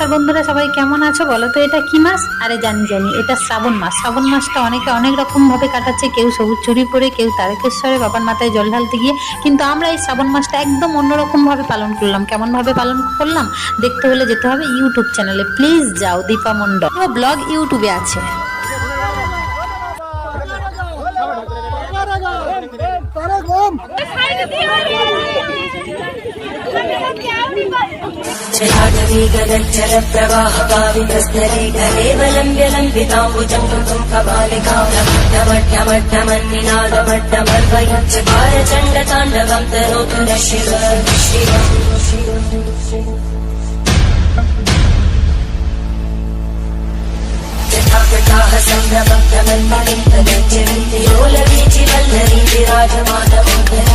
নমস্কার বন্ধুরা, সবাই কেমন আছো বলো তো? এটা কি মাস? আরে জানি এটা শ্রাবণ মাস। শ্রাবণ মাসটা অনেকে অনেক রকম ভাবে কাটাচ্ছে, কেউ সবুজ চুরি পরে, কেউ তারকেশ্বরে বাবার মাথায় জল ঢালতে গিয়ে। কিন্তু আমরা এই শ্রাবণ মাসটা একদম অন্যরকম ভাবে পালন করলাম। কেমন ভাবে পালন করলাম দেখতে হলে যেতে হবে ইউটিউব চ্যানেলে। প্লিজ যাও, দীপা মন্ডল ব্লগ ইউটিউবে আছে। गगनचर प्रवाह पावितस्तरे कलेवलम्ब्य लम्बिताम्बुजं कृतं कपालिकां डमड्डमड्डमन्निनादमड्डमर्वयुच्चकार चण्डताण्डवं तनोतु नः शिव यथाकृताः सम्भ्रमभ्रमन्मणिं तदज्जलिते लोलवीचि वल्लरी विराजमानमोदरी